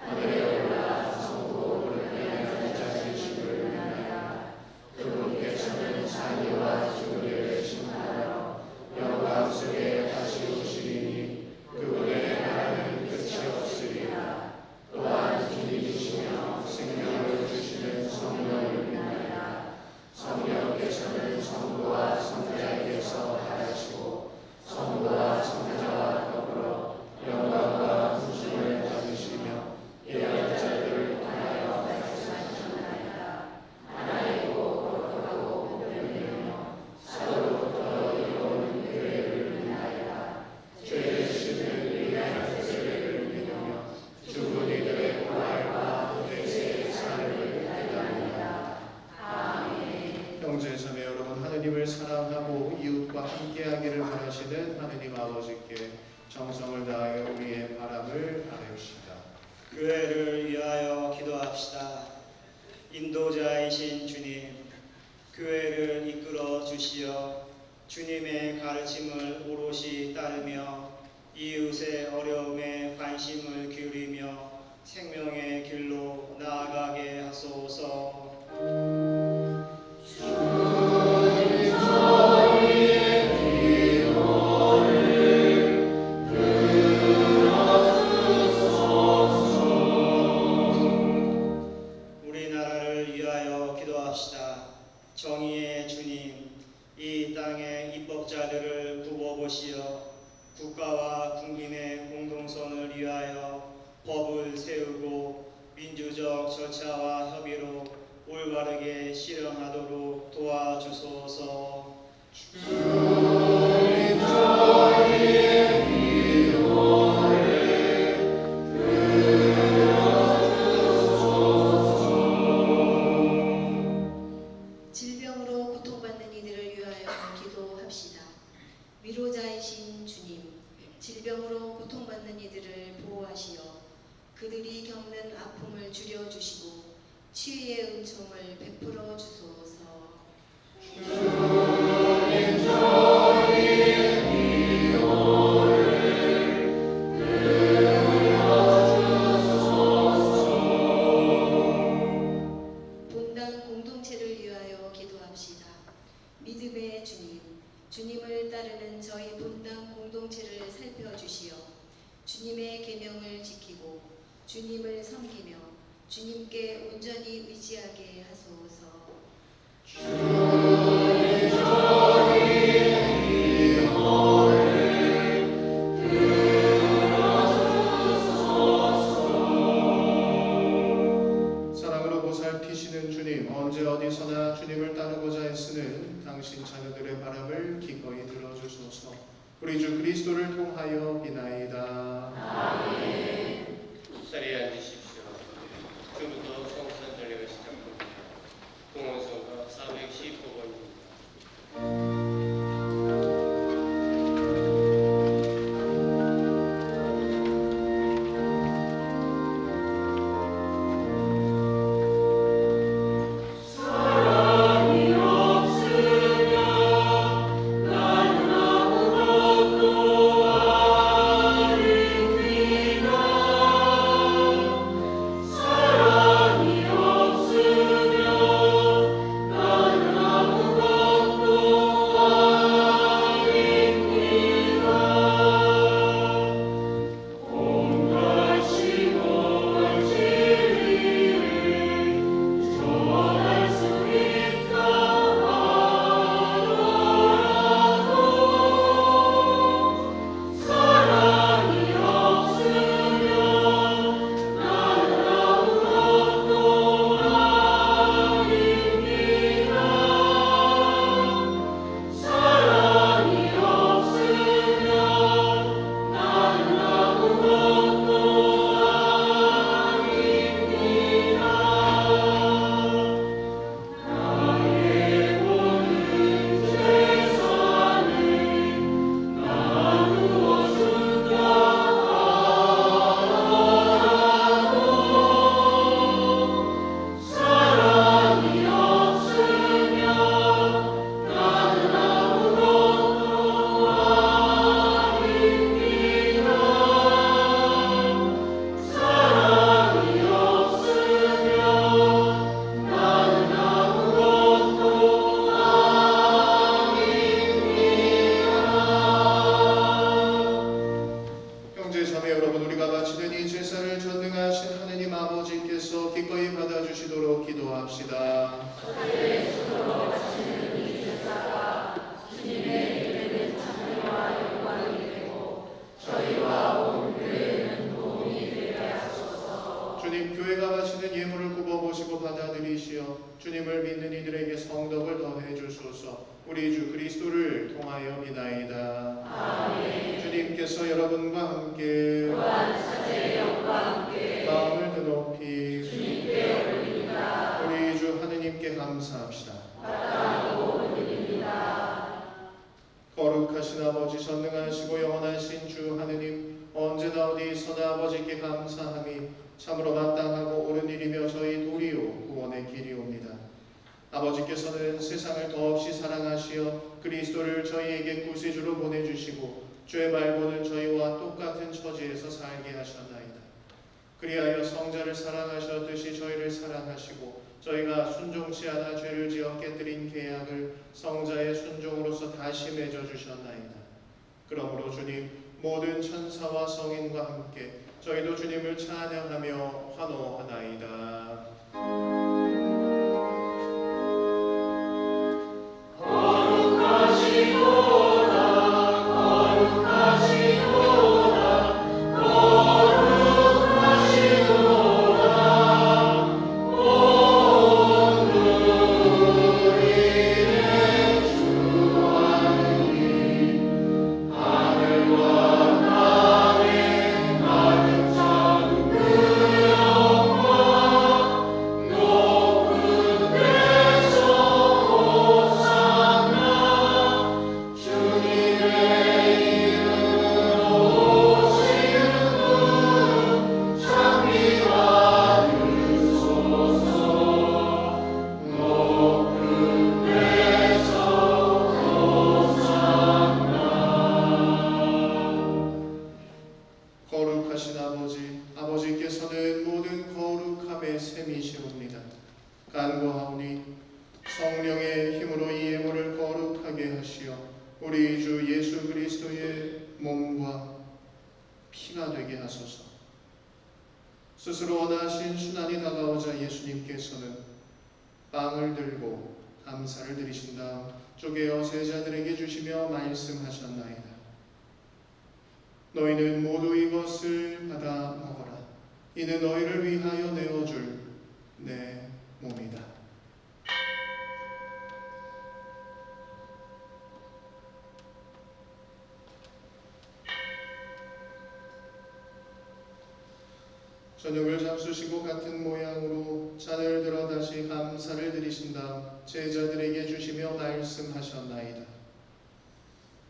하늘에 올라 성부 오른편에 앉아 계심을 믿나이다. 그분께서는 자기와 죽으리를 심판하러 영광 속에 다시 오시리니 그분의 나라는 끝이 없으리라. 또한 주님이시며 생명을 주시는 성령을 믿나이다. 성령께서는 성부와 성자에게서 하시고 성부와 성자와 더불어 영광과 부심을 받으시며 예언자들을 통하여 말씀하셨나이다. 하나이고 거룩하고 보편이며 사도로부터 이루어온 교회를 믿나이다. 죄 씻는 위대한 세례를 믿으며 죽은 이들의 부활과 대세의 삶을 믿나이다. 아멘. 형제자매 여러분, 하느님을 사랑하고 이웃과 함께하기를 원하시는 하느님 아버지께 정성을 다하여 우리의 바람을 아뢰옵시다. 교회를 위하여 기도합시다. 인도자이신 주님, 교회를 이끌어 주시어 주님의 가르침을 오롯이 따르며 이웃의 어려움에 관심을 기울이며 생명의 길로 나아가게 하소서. 우리나라를 위하여 기도합시다. 정의의 주님, 이 땅의 입법자들을 굽어보시어 국가와 국민의 공동선을 위하여 법을 세우고 민주적 절차와 협의로 올바르게 실행하도록 도와주소서. 질병으로 고통받는 이들을 위하여 기도합시다. 위로자이신 주님, 질병으로 고통받는 이들을 보호하시어 그들이 겪는 아픔을 줄여주시고 치유의 은총을 베풀어 주소서. 본당 공동체를 위하여 기도합시다. 믿음의 주님, 주님을 따르는 저희 본당 공동체를 살펴주시어 주님의 계명을 지키고 주님을 섬기며 주님께 온전히 의지하게 하소서. 사랑으로 보살피시는 주님, 언제 어디서나 주님을 따르고자 애쓰는 당신 자녀들의 바람을 기꺼이 들어주소서. 우리 주 그리스도를 통하여 비나이다. 아멘. 자리에 앉으십시오. 지금부터 성찬 전례가 시작됩니다. 공원성가 415번입니다. 사랑이 없으면 나는 아무 예수로 기도합시다. 주님, 교회가 바치는 예물을 굽어보시고 받아들이시어 주님을 믿는 이들에게 성덕을 더해 주소서. 우리 주 그리스도를 통하여 비나이다. 아멘. 주님께서 여러분과 함께 마음을 드높이 우리 주 하느님께 감사합시다. 거룩하신 아버지, 전능하시고 영원하신 주 하느님, 언제나 어디서나 아버지께 감사함이 참으로 마땅하고 옳은 일이며 저희 도리요 구원의 길이옵니다. 아버지께서는 세상을 더없이 사랑하시어 그리스도를 저희에게 구세주로 보내주시고 죄 말고는 저희와 똑같은 처지에서 살게 하셨나이다. 그리하여 성자를 사랑하셨듯이 저희를 사랑하시고 저희가 순종치 않아 죄를 지어 깨뜨린 계약을 성자의 순종으로서 다시 맺어주셨나이다. 그러므로 주님, 모든 천사와 성인과 함께 저희도 주님을 찬양하며 환호하나이다. 거룩하신 아버지, 아버지께서는 모든 거룩함의 셈이시옵니다. 간구하오니 성령의 힘으로 이 예물을 거룩하게 하시어 우리 주 예수 그리스도의 몸과 피가 되게 하소서. 스스로 원하신 순환이 다가오자 예수님께서는 빵을 들고 감사를 드리신 다음 쪼개어 제자들에게 주시며 말씀하셨나이다. 너희는 모두 이것을 받아 먹어라. 이는 너희를 위하여 내어줄 내 몸이다. 저녁을 잡수시고 같은 모양으로 잔을 들어 다시 감사를 드리신 다음 제자들에게 주시며 말씀하셨나이다.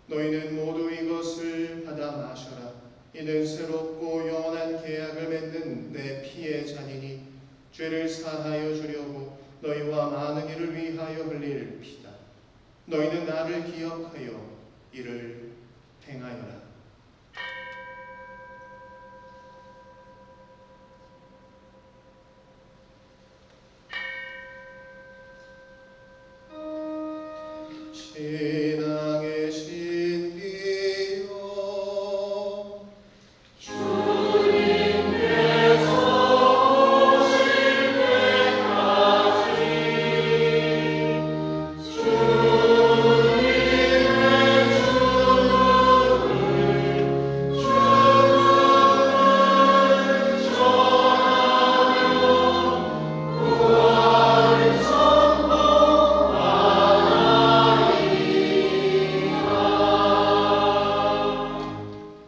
너희는 모두 이것을 받아 마셔라. 이는 새롭고 영원한 계약을 맺는 내 피의 잔이니 죄를 사하여 주려고 너희와 많은 이를 위하여 흘릴 피다. 너희는 나를 기억하여 이를 행하여라. 신앙의 신비여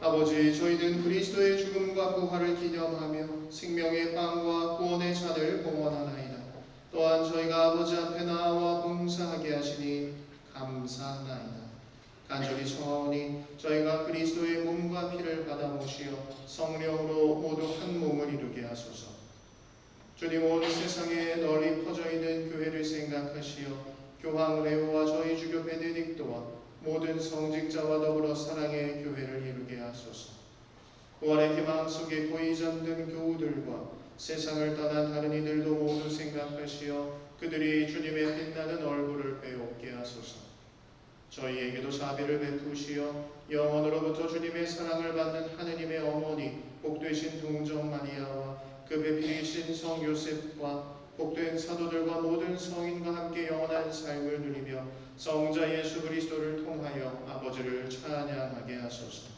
아버지, 저희는 그리스도의 죽음과 부활을 기념하며 생명의 빵과 구원의 잔을 봉헌하나이다. 또한 저희가 아버지 앞에 나와 봉사하게 하시니 감사하나이다. 간절히 청하오니 저희가 그리스도의 몸과 피를 받아 모시어 성령으로 모두 한 몸을 이루게 하소서. 주님, 온 세상에 널리 퍼져 있는 교회를 생각하시어 교황 레오와 저희 주교 베네딕토와 모든 성직자와 더불어 사랑의 교회를 이루게 하소서. 부활의 희망 속에 고이 잠든 교우들과 세상을 떠난 다른 이들도 모두 생각하시어 그들이 주님의 빛나는 얼굴을 배웁게 하소서. 저희에게도 자비를 베푸시어 영원으로부터 주님의 사랑을 받는 하느님의 어머니 복되신 동정 마리아와 그 배필이신 성 요셉과 복된 사도들과 모든 성인과 함께 영원한 삶을 누리며 성자 예수 그리스도를 통하여 아버지를 찬양하게 하소서.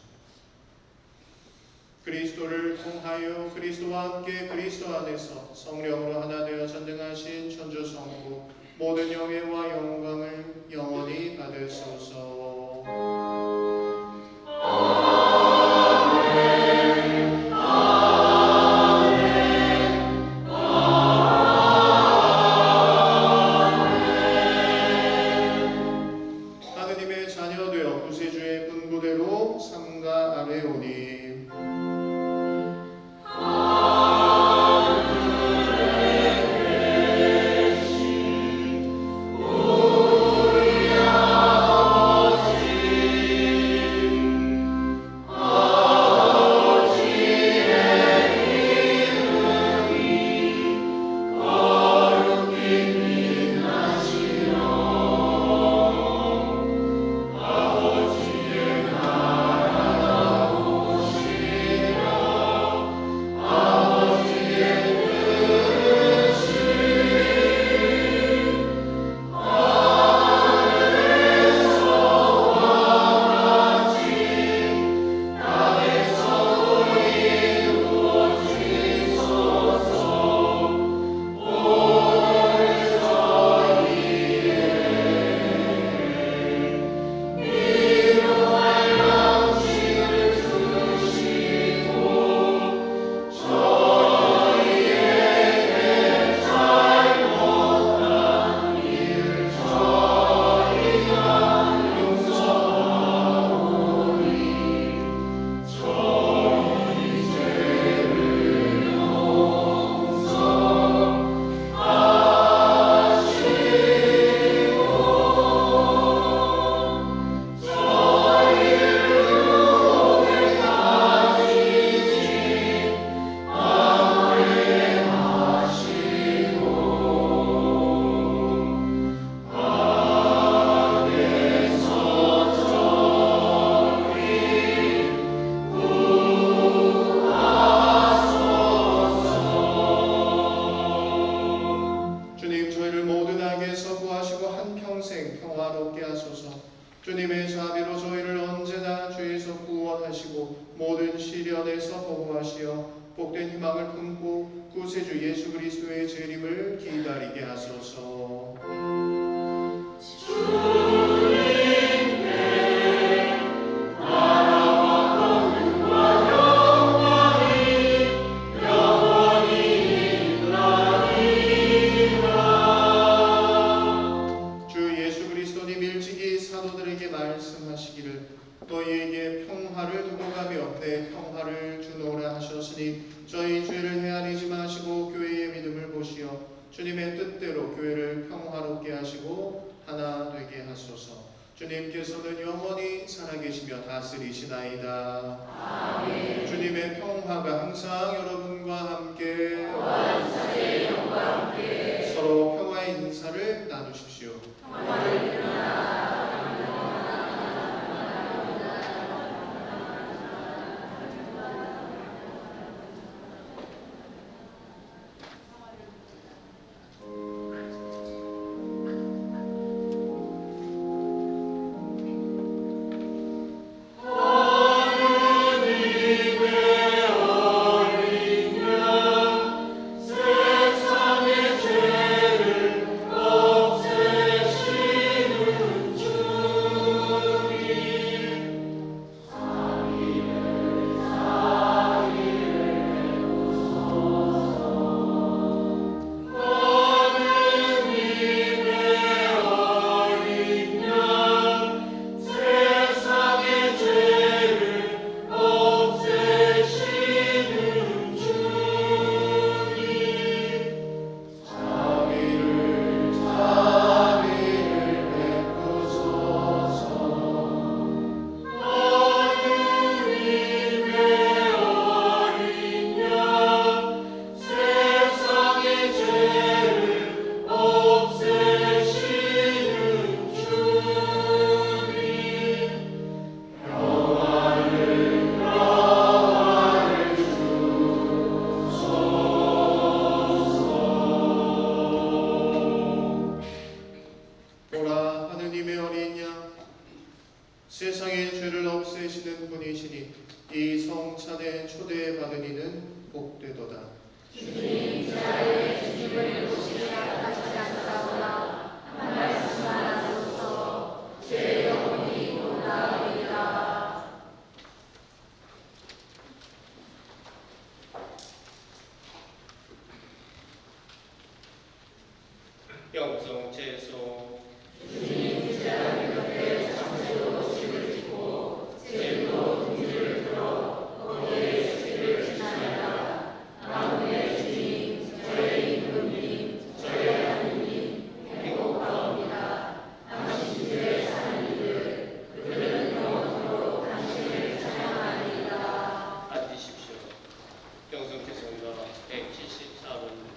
그리스도를 통하여 그리스도와 함께 그리스도 안에서 성령으로 하나 되어 전능하신 천주 성부 모든 영예와 영광을 영원히 받으소서. 하느님의 자녀 되어 구세주의 분부대로 삼가 아뢰오니 평화롭게 하소서. 주님의 자비로 저희를 언제나 죄에서 구원하시고 모든 시련에서 보호하시어 복된 희망을 품고 구세주 예수 그리스도의 재림을 기다리게 하소서. 너희에게 평화를 두고 가며 내 평화를 주노라 하셨으니 저희 죄를 헤아리지 마시고 교회의 믿음을 보시어 주님의 뜻대로 교회를 평화롭게 하시고 하나 되게 하소서. 주님께서는 영원히 살아계시며 다스리시나이다. 아멘. 주님의 평화가 항상 여러분과 함께 서로 평화의 인사를 나누십시오. 세상의 죄를 없애시 영성 제소 앉으십시오. 영성 제소가 174번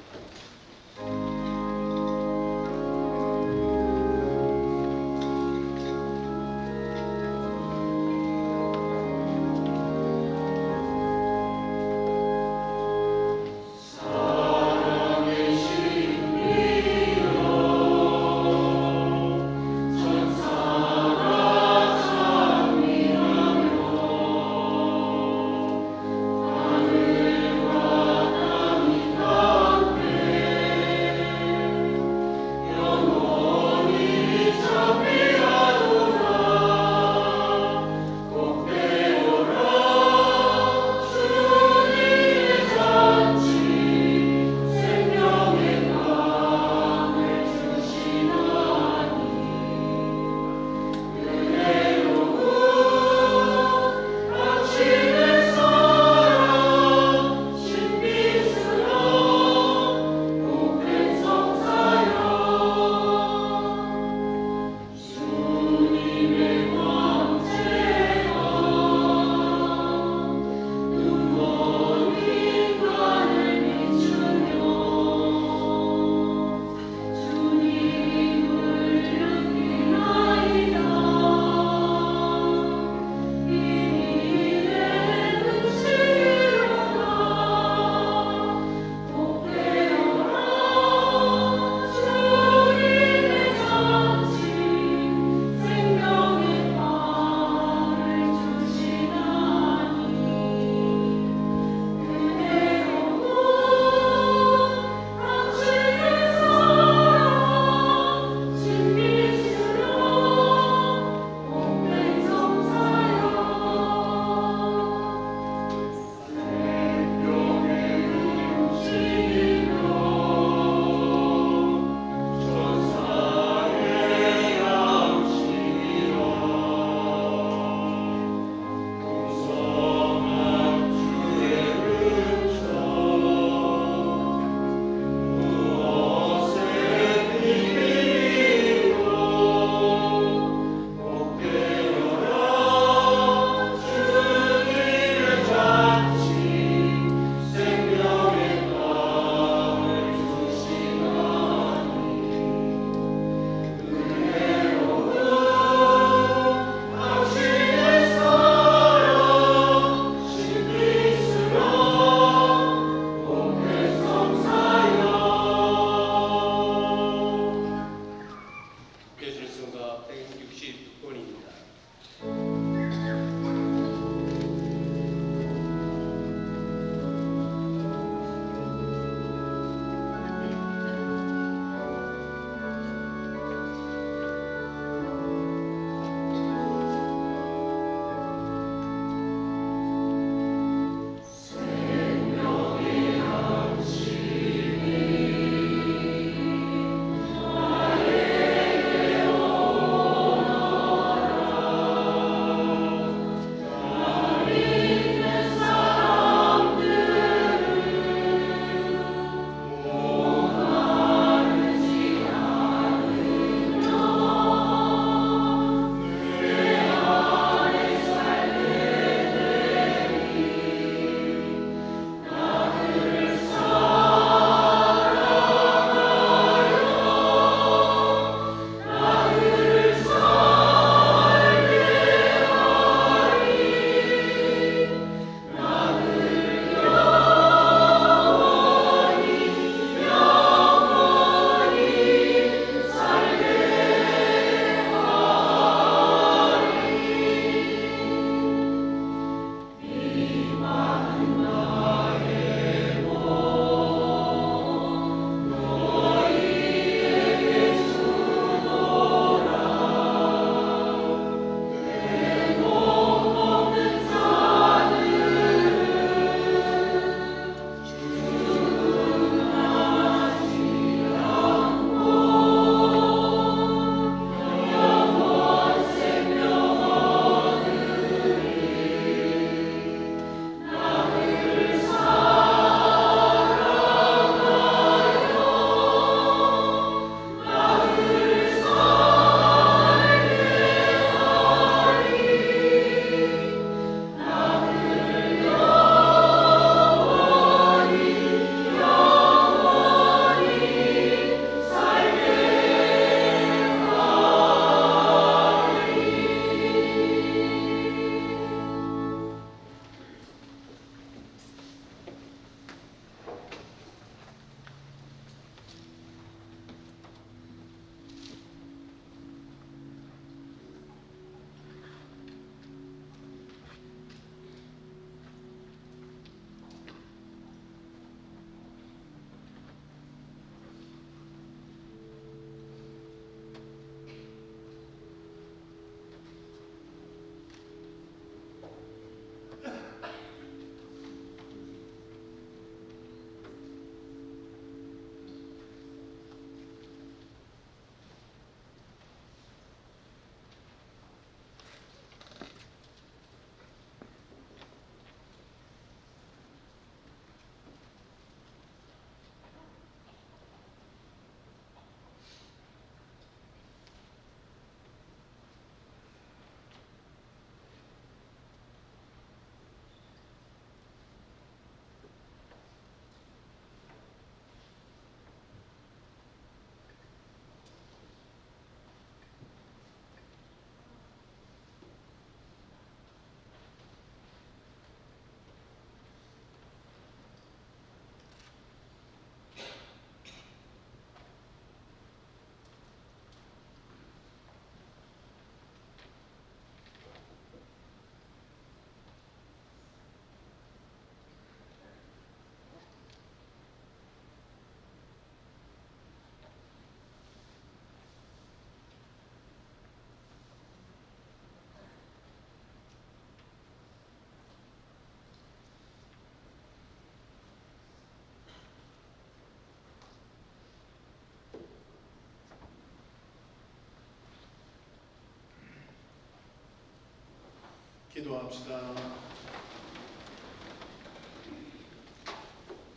기도합시다.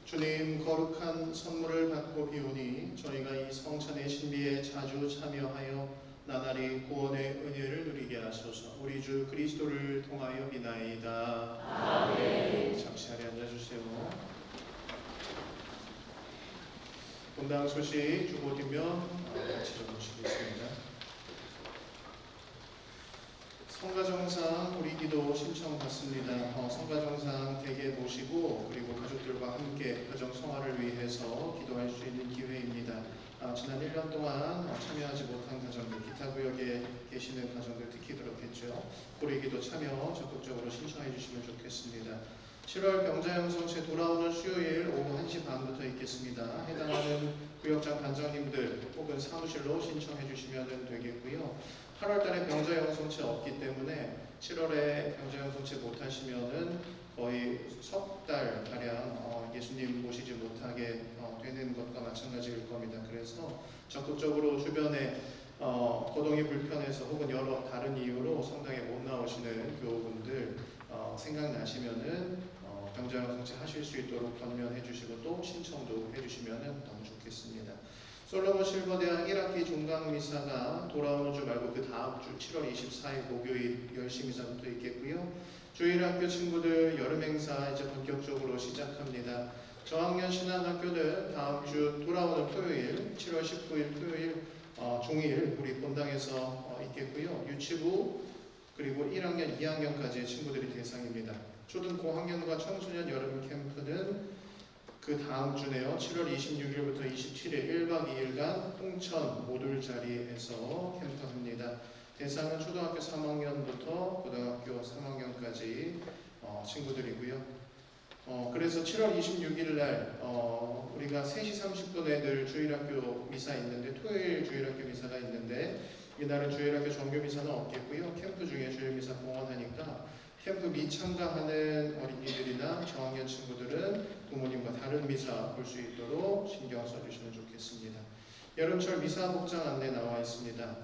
주님, 거룩한 선물을 받고 비오니 저희가 이 성찬의 신비에 자주 참여하여 나날이 구원의 은혜를 누리게 하소서. 우리 주 그리스도를 통하여 비나이다. 아멘. 잠시 자리에 앉아주세요. 본당 소식 주고 드리면 같이 좀 보시겠습니다. 성가정상 우리 기도 신청받습니다. 성가정상 댁에 모시고 그리고 가족들과 함께 가정 성화를 위해서 기도할 수 있는 기회입니다. 지난 1년 동안 참여하지 못한 가정들, 기타 구역에 계시는 가정들 특히 그렇겠죠. 우리 기도 참여 적극적으로 신청해 주시면 좋겠습니다. 7월 병자영성체 돌아오는 수요일 오후 1시 반부터 있겠습니다. 해당하는 구역장 반장님들 혹은 사무실로 신청해 주시면 되겠고요. 8월달에 병자영성체 없기 때문에 7월에 병자영성체 못하시면은 거의 석 달 가량 예수님 모시지 못하게 되는 것과 마찬가지일 겁니다. 그래서 적극적으로 주변에 거동이 불편해서 혹은 여러 다른 이유로 성당에 못 나오시는 교우분들 생각나시면은 병자영성체 하실 수 있도록 권면해 주시고 또 신청도 해주시면 너무 좋겠습니다. 솔로몬 실버대학 1학기 종강미사가 돌아오는 주 말고 그 다음 주 7월 24일 목요일 10시 미사부터 있겠고요. 주일학교 친구들 여름행사 이제 본격적으로 시작합니다. 저학년 신학학교는 다음 주 돌아오는 토요일 7월 19일 토요일 종일 우리 본당에서 있겠고요. 유치부 그리고 1학년, 2학년까지의 친구들이 대상입니다. 초등고학년과 청소년 여름 캠프는 그 다음 주네요. 7월 26일부터 27일 1박 2일간 홍천 모듈 자리에서 캠프합니다. 대상은 초등학교 3학년부터 고등학교 3학년까지 친구들이고요. 그래서 7월 26일 날 우리가 3시 30분에 늘 주일학교 미사 있는데 토요일 주일학교 미사가 있는데 이날은 주일학교 정규 미사는 없겠고요. 캠프 중에 주일 미사 봉헌하니까 캠프 미참가하는 어린이들이나 저학년 친구들은 부모님과 다른 미사 볼 수 있도록 신경 써주시면 좋겠습니다. 여름철 미사 복장 안내 나와 있습니다.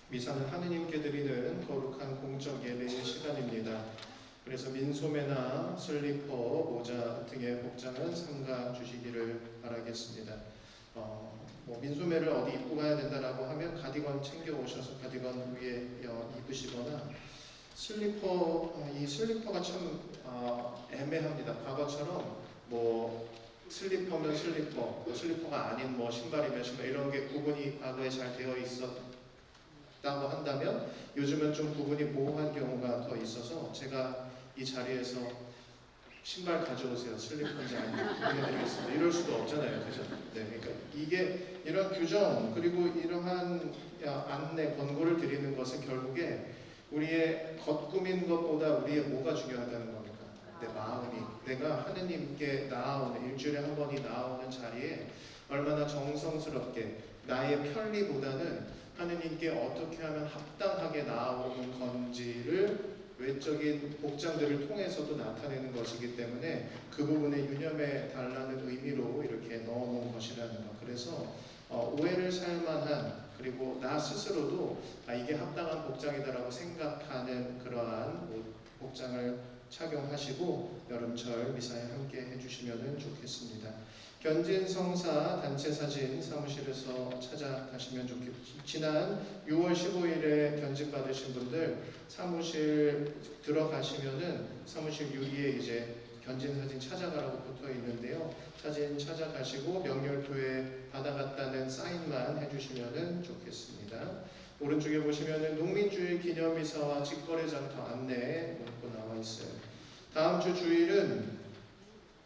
미사는 하느님께 드리는 거룩한 공적 예배의 시간입니다. 그래서 민소매나 슬리퍼, 모자 등의 복장은 삼가 주시기를 바라겠습니다. 민소매를 어디 입고 가야 된다라고 하면 가디건 챙겨 오셔서 가디건 위에 입으시거나 이 슬리퍼가 참 애매합니다. 과거처럼 슬리퍼면 슬리퍼, 슬리퍼가 아닌 신발이면 신발 이런 게 구분이 과거에 잘 되어 있었다고 한다면 요즘은 좀 구분이 모호한 경우가 더 있어서 제가 이 자리에서 신발 가져오세요. 슬리퍼인지 아닌지 구분해드리겠습니다. 이럴 수도 없잖아요. 그죠? 네, 그러니까 이게 이런 규정 그리고 이러한 안내 권고를 드리는 것은 결국에 우리의 겉꾸민 것보다 우리의 뭐가 중요하다는 겁니까? 내 마음이 내가 하느님께 나아오는 일주일에 한 번이 나아오는 자리에 얼마나 정성스럽게 나의 편리보다는 하느님께 어떻게 하면 합당하게 나아오는 건지를 외적인 복장들을 통해서도 나타내는 것이기 때문에 그 부분에 유념해 달라는 의미로 이렇게 넣어놓은 것이라는 것. 그래서 오해를 살만한 그리고 나 스스로도 이게 합당한 복장이다라고 생각하는 그러한 복장을 착용하시고 여름철 미사에 함께 해주시면 좋겠습니다. 견진성사 단체 사진 사무실에서 찾아가시면 좋겠습니다. 지난 6월 15일에 견진 받으신 분들 사무실 들어가시면은 사무실 유리에 이제 견진 사진 찾아가라고 붙어 있는데요. 사진 찾아가시고 명렬토에 받아갔다는 사인만 해주시면 좋겠습니다. 오른쪽에 보시면은 농민주일 기념미사와 직거래 장터 안내 문구 나와 있어요. 다음 주 주일은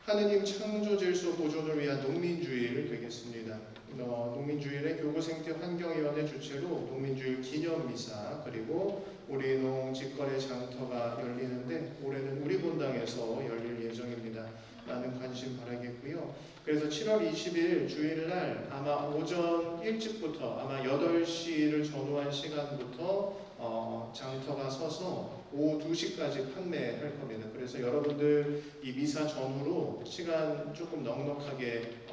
하느님 창조질서 보존을 위한 농민주일 되겠습니다. 농민주일에 교구생태 환경위원회 주최로 농민주일 기념미사 그리고 우리 농 직거래 장터가 열리는데 올해는 우리 본당에서 열릴 예정입니다. 많은 관심 바라겠고요. 그래서 7월 20일 주일날 아마 오전 일찍부터 아마 8시를 전후한 시간부터 장터가 서서 오후 2시까지 판매할 겁니다. 그래서 여러분들 이 미사 전후로 시간 조금 넉넉하게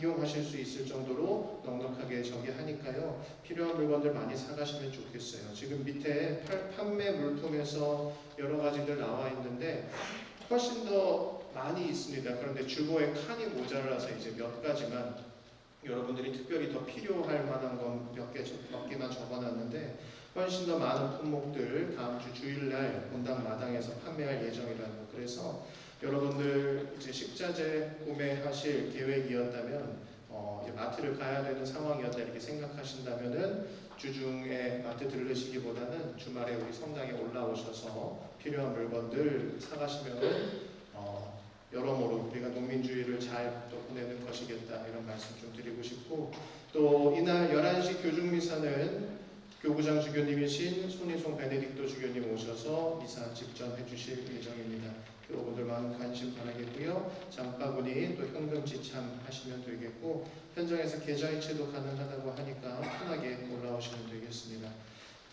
이용하실 수 있을 정도로 넉넉하게 저기 하니까요. 필요한 물건들 많이 사가시면 좋겠어요. 지금 밑에 판매 물품에서 여러 가지들 나와 있는데 훨씬 더 많이 있습니다. 그런데 주보에 칸이 모자라서 이제 몇 가지만 여러분들이 특별히 더 필요할 만한 건 몇 개만 적어놨는데 훨씬 더 많은 품목들 다음 주 주일날 본당 마당에서 판매할 예정이라는 거. 그래서 여러분들 이제 식자재 구매하실 계획이었다면 이제 마트를 가야 되는 상황이었다 이렇게 생각하신다면은 주중에 마트 들르시기보다는 주말에 우리 성당에 올라오셔서 필요한 물건들 사가시면은 여러모로 우리가 농민주의를 잘 또 보내는 것이겠다 이런 말씀 좀 드리고 싶고, 또 이날 11시 교중미사는 교구장 주교님이신 손희송 베네딕토 주교님 오셔서 미사 집전해 주실 예정입니다. 여러분들 많은 관심 바라겠고요. 장바구니 또 현금 지참하시면 되겠고, 현장에서 계좌이체도 가능하다고 하니까 편하게 올라오시면 되겠습니다.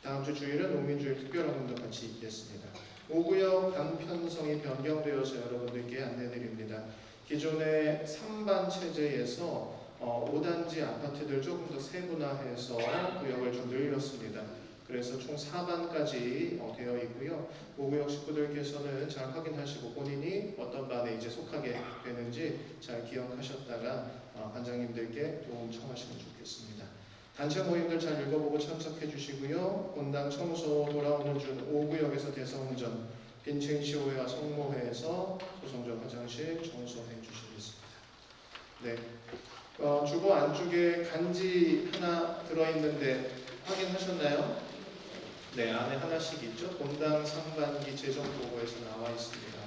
다음 주 주일은 농민주일 특별학원도 같이 있겠습니다. 5구역 방편성이 변경되어서 여러분들께 안내드립니다. 기존의 3반 체제에서 5단지 아파트들 조금 더 세분화해서 구역을 좀 늘렸습니다. 그래서 총 4반까지 되어 있고요. 5구역 식구들께서는 잘 확인하시고 본인이 어떤 반에 이제 속하게 되는지 잘 기억하셨다가 관장님들께 도움 청하시면 좋겠습니다. 단체 모임들 잘 읽어보고 참석해 주시고요. 본당 청소 돌아오는 중 5구역에서 대성전, 빈첸시오회와 성모회에서 소성전 화장실 청소해 주시겠습니다. 네, 주보 안쪽에 간지 하나 들어있는데 확인하셨나요? 네, 안에 하나씩 있죠. 본당 상반기 재정 보고에서 나와 있습니다.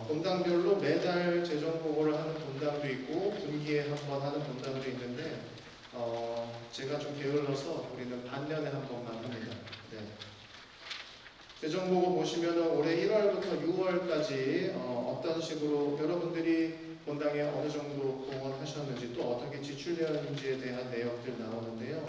본당별로 매달 재정 보고를 하는 본당도 있고 분기에 한 번 하는 본당도 있는데 제가 좀 게을러서 우리는 반년에 한 번만 합니다. 네. 재정 보고 보시면은 올해 1월부터 6월까지 어떤 식으로 여러분들이 본당에 어느 정도 공헌하셨는지 또 어떻게 지출되었는지에 대한 내역들 나오는데요.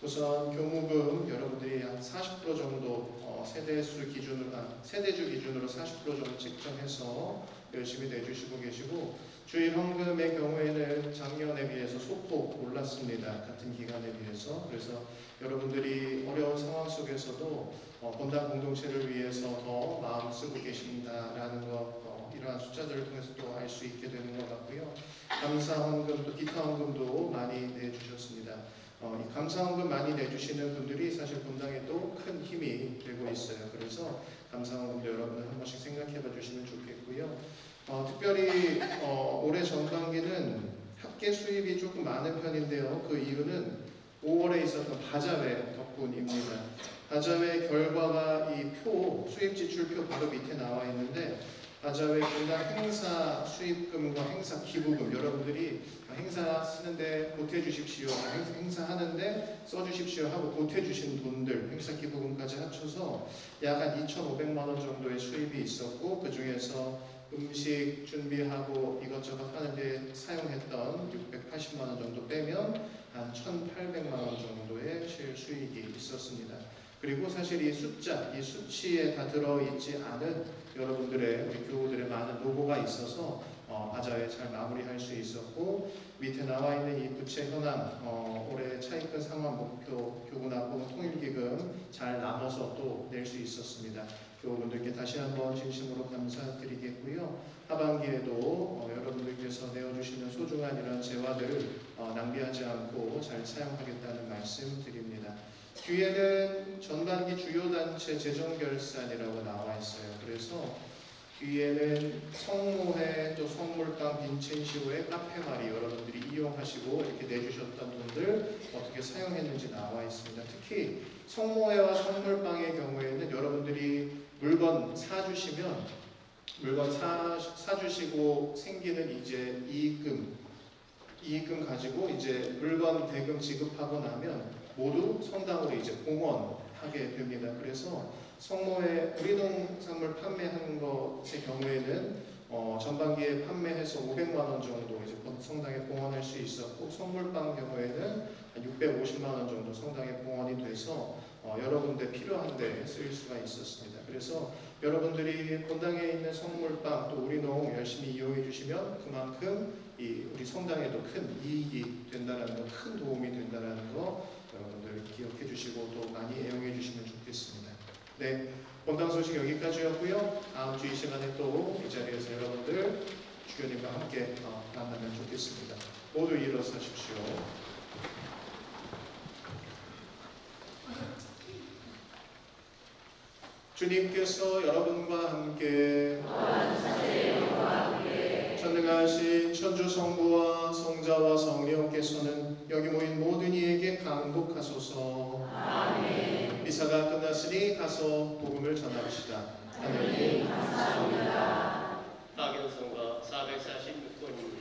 우선 교무금 여러분들이 한 40% 정도 세대주 기준으로 40% 정도 책정해서 열심히 내주시고 계시고, 주일 헌금의 경우에는 작년에 비해서 소폭 올랐습니다. 같은 기간에 비해서. 그래서 여러분들이 어려운 상황 속에서도 본당 공동체를 위해서 더 마음 쓰고 계신다라는 것, 이러한 숫자들을 통해서 또 알 수 있게 되는 것 같고요. 감사 헌금 또 기타 헌금도 많이 내주셨습니다. 이 감사헌금 많이 내주시는 분들이 사실 본당에 또 큰 힘이 되고 있어요. 그래서 감사헌금도 여러분 한 번씩 생각해 봐 주시면 좋겠고요. 특별히 올해 전반기는 합계 수입이 조금 많은 편인데요. 그 이유는 5월에 있었던 바자회 덕분입니다. 바자회 결과가 이 수입 지출표 바로 밑에 나와 있는데, 바자회 본당 행사 수입금과 행사 기부금, 여러분들이 행사 쓰는데 보태주십시오, 행사하는데 써주십시오 하고 보태주신 돈들, 행사 기부금까지 합쳐서 약 한 2,500만 원 정도의 수입이 있었고, 그 중에서 음식 준비하고 이것저것 하는데 사용했던 680만 원 정도 빼면 한 1,800만 원 정도의 실수익이 있었습니다. 그리고 사실 이 수치에 다 들어있지 않은 여러분들의, 우리 교우들의 많은 노고가 있어서 바자회 잘 마무리할 수 있었고, 밑에 나와 있는 이 부채 현황, 올해 차입금 상환 목표 교구 납부금 통일기금 잘 나눠서 또 낼 수 있었습니다. 교우분들께 다시 한번 진심으로 감사드리겠고요. 하반기에도 여러분들께서 내어주시는 소중한 이런 재화들을 낭비하지 않고 잘 사용하겠다는 말씀 드립니다. 뒤에는 전반기 주요 단체 재정 결산이라고 나와 있어요. 그래서 뒤에는 성모회, 또 성물당, 빈첸시오회, 카페마리 여러분들이 이용하시고 이렇게 내주셨던 돈들 어떻게 사용했는지 나와 있습니다. 특히 성모회와 성물빵의 경우에는 여러분들이 물건 사주시면 사주시고 생기는 이제 이익금 가지고 이제 물건 대금 지급하고 나면 모두 성당으로 이제 공헌하게 됩니다. 그래서 성모회 우리농산물 판매하는 것의 경우에는 전반기에 판매해서 500만 원 정도 이제 성당에 공헌할 수 있었고, 성물빵 경우에는 650만 원 정도 성당에 공헌이 돼서 여러 군데 필요한데 쓰일 수가 있었습니다. 그래서 여러분들이 본당에 있는 성물빵 또 우리농 열심히 이용해 주시면 그만큼 우리 성당에도 큰 이익이 된다는 거, 큰 도움이 된다는 거 여러분들 기억해 주시고 또 많이 애용해 주시면 좋겠습니다. 네, 본당 소식 여기까지였고요. 다음 주 이 시간에 또 이 자리에서 여러분들 주교님과 함께 만나면 좋겠습니다. 모두 일어서십시오. 주님께서 여러분과 함께 전능하신 천주 성부와 성자와 성령께서는 여기 모인 모든 이에게 강복하소서. 아멘. 미사가 끝났으니 가서 복음을 전합시다. 하나님 박연성과 446번입니다.